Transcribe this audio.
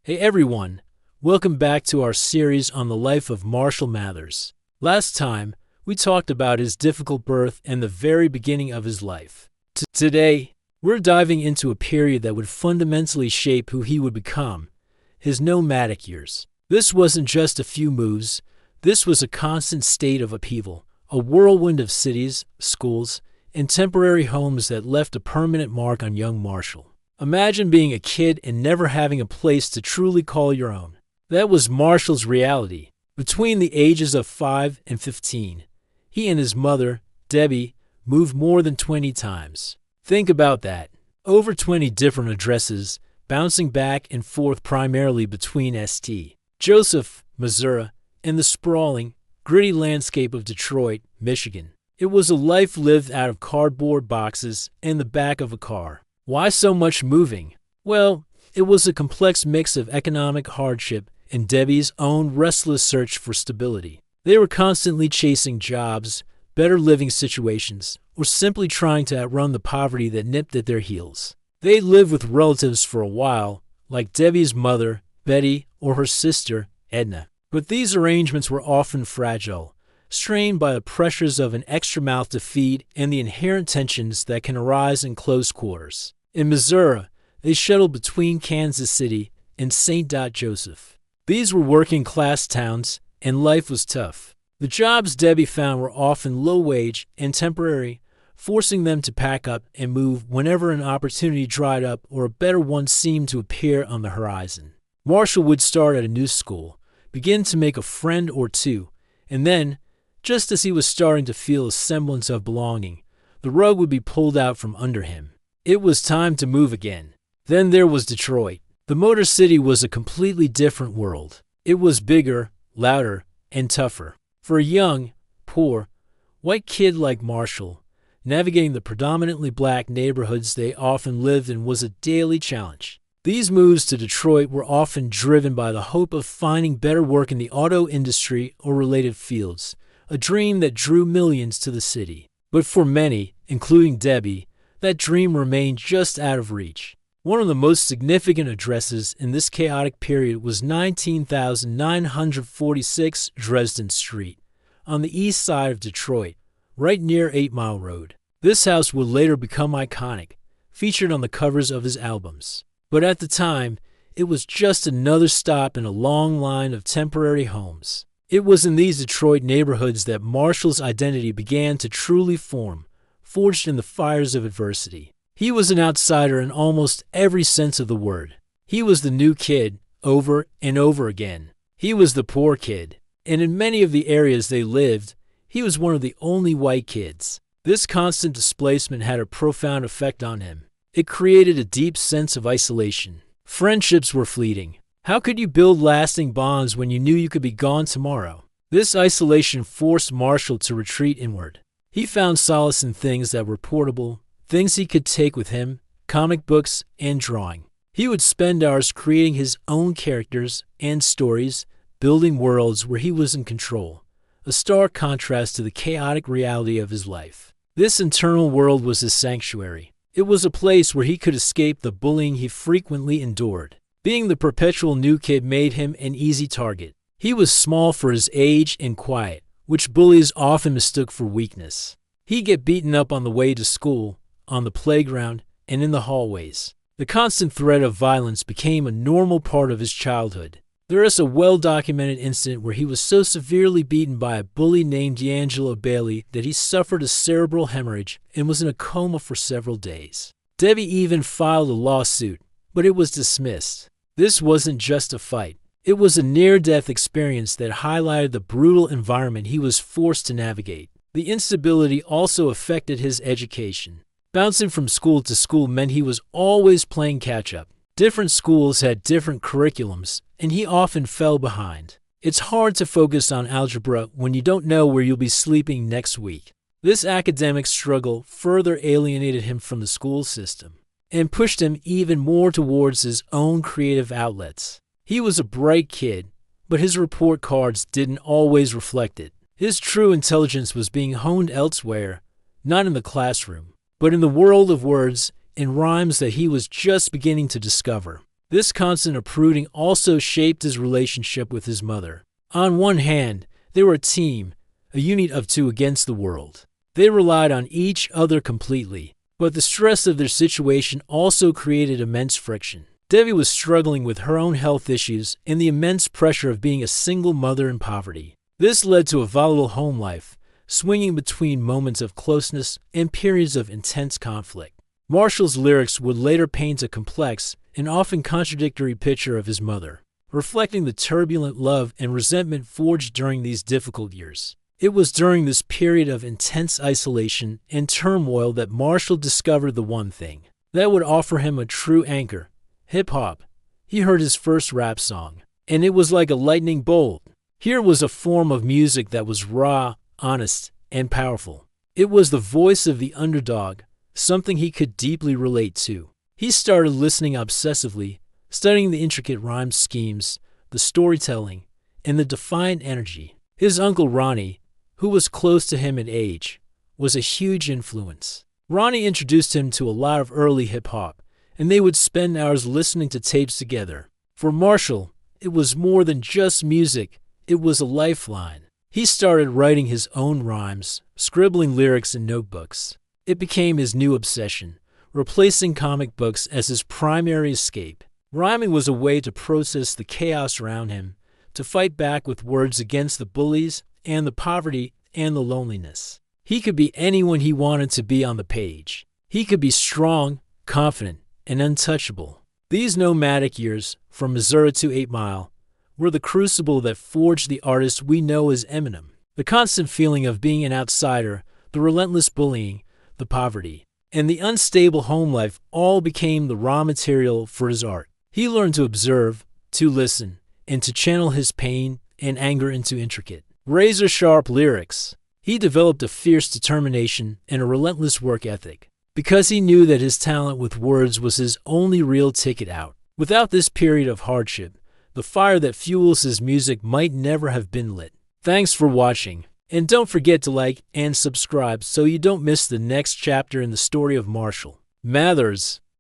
Hey everyone, welcome back to our series on the life of Marshall Mathers. Last time, we talked about his difficult birth and the very beginning of his life. Today, we're diving into a period that would fundamentally shape who he would become, his nomadic years. This wasn't just a few moves, this was a constant state of upheaval, a whirlwind of cities, schools, and temporary homes that left a permanent mark on young Marshall. Imagine being a kid and never having a place to truly call your own. That was Marshall's reality. Between the ages of 5 and 15, he and his mother, Debbie, moved more than 20 times. Think about that. Over 20 different addresses, bouncing back and forth primarily between St. Joseph, Missouri, and the sprawling, gritty landscape of Detroit, Michigan. It was a life lived out of cardboard boxes and the back of a car. Why so much moving? Well, it was a complex mix of economic hardship and Debbie's own restless search for stability. They were constantly chasing jobs, better living situations, or simply trying to outrun the poverty that nipped at their heels. They lived with relatives for a while, like Debbie's mother, Betty, or her sister, Edna. But these arrangements were often fragile, strained by the pressures of an extra mouth to feed and the inherent tensions that can arise in close quarters. In Missouri, they shuttled between Kansas City and St. Joseph. These were working-class towns, and life was tough. The jobs Debbie found were often low-wage and temporary, forcing them to pack up and move whenever an opportunity dried up or a better one seemed to appear on the horizon. Marshall would start at a new school, begin to make a friend or two, and then, just as he was starting to feel a semblance of belonging, the rug would be pulled out from under him. It was time to move again. Then there was Detroit. The Motor City was a completely different world. It was bigger, louder, and tougher. For a young, poor, white kid like Marshall, navigating the predominantly black neighborhoods they often lived in was a daily challenge. These moves to Detroit were often driven by the hope of finding better work in the auto industry or related fields, a dream that drew millions to the city. But for many, including Debbie, that dream remained just out of reach. One of the most significant addresses in this chaotic period was 19,946 Dresden Street, on the east side of Detroit, right near 8 Mile Road. This house would later become iconic, featured on the covers of his albums. But at the time, it was just another stop in a long line of temporary homes. It was in these Detroit neighborhoods that Marshall's identity began to truly form, forged in the fires of adversity. He was an outsider in almost every sense of the word. He was the new kid, over and over again. He was the poor kid, and in many of the areas they lived, he was one of the only white kids. This constant displacement had a profound effect on him. It created a deep sense of isolation. Friendships were fleeting. How could you build lasting bonds when you knew you could be gone tomorrow? This isolation forced Marshall to retreat inward. He found solace in things that were portable, things he could take with him, comic books, and drawing. He would spend hours creating his own characters and stories, building worlds where he was in control, a stark contrast to the chaotic reality of his life. This internal world was his sanctuary. It was a place where he could escape the bullying he frequently endured. Being the perpetual new kid made him an easy target. He was small for his age and quiet, which bullies often mistook for weakness. He'd get beaten up on the way to school, on the playground, and in the hallways. The constant threat of violence became a normal part of his childhood. There is a well-documented incident where he was so severely beaten by a bully named D'Angelo Bailey that he suffered a cerebral hemorrhage and was in a coma for several days. Debbie even filed a lawsuit, but it was dismissed. This wasn't just a fight. It was a near-death experience that highlighted the brutal environment he was forced to navigate. The instability also affected his education. Bouncing from school to school meant he was always playing catch-up. Different schools had different curriculums, and he often fell behind. It's hard to focus on algebra when you don't know where you'll be sleeping next week. This academic struggle further alienated him from the school system and pushed him even more towards his own creative outlets. He was a bright kid, but his report cards didn't always reflect it. His true intelligence was being honed elsewhere, not in the classroom, but in the world of words and rhymes that he was just beginning to discover. This constant uprooting also shaped his relationship with his mother. On one hand, they were a team, a unit of two against the world. They relied on each other completely, but the stress of their situation also created immense friction. Devi was struggling with her own health issues and the immense pressure of being a single mother in poverty. This led to a volatile home life, swinging between moments of closeness and periods of intense conflict. Marshall's lyrics would later paint a complex and often contradictory picture of his mother, reflecting the turbulent love and resentment forged during these difficult years. It was during this period of intense isolation and turmoil that Marshall discovered the one thing that would offer him a true anchor: hip-hop. He heard his first rap song, and it was like a lightning bolt. Here was a form of music that was raw, honest, and powerful. It was the voice of the underdog, something he could deeply relate to. He started listening obsessively, studying the intricate rhyme schemes, the storytelling, and the defiant energy. His uncle Ronnie, who was close to him in age, was a huge influence. Ronnie introduced him to a lot of early hip-hop, and they would spend hours listening to tapes together. For Marshall, it was more than just music, it was a lifeline. He started writing his own rhymes, scribbling lyrics in notebooks. It became his new obsession, replacing comic books as his primary escape. Rhyming was a way to process the chaos around him, to fight back with words against the bullies and the poverty and the loneliness. He could be anyone he wanted to be on the page. He could be strong, confident, and untouchable. These nomadic years, from Missouri to 8 Mile, were the crucible that forged the artist we know as Eminem. The constant feeling of being an outsider, the relentless bullying, the poverty, and the unstable home life all became the raw material for his art. He learned to observe, to listen, and to channel his pain and anger into intricate, razor-sharp lyrics. He developed a fierce determination and a relentless work ethic, because he knew that his talent with words was his only real ticket out. Without this period of hardship, the fire that fuels his music might never have been lit. Thanks for watching, and don't forget to like and subscribe so you don't miss the next chapter in the story of Marshall Mathers.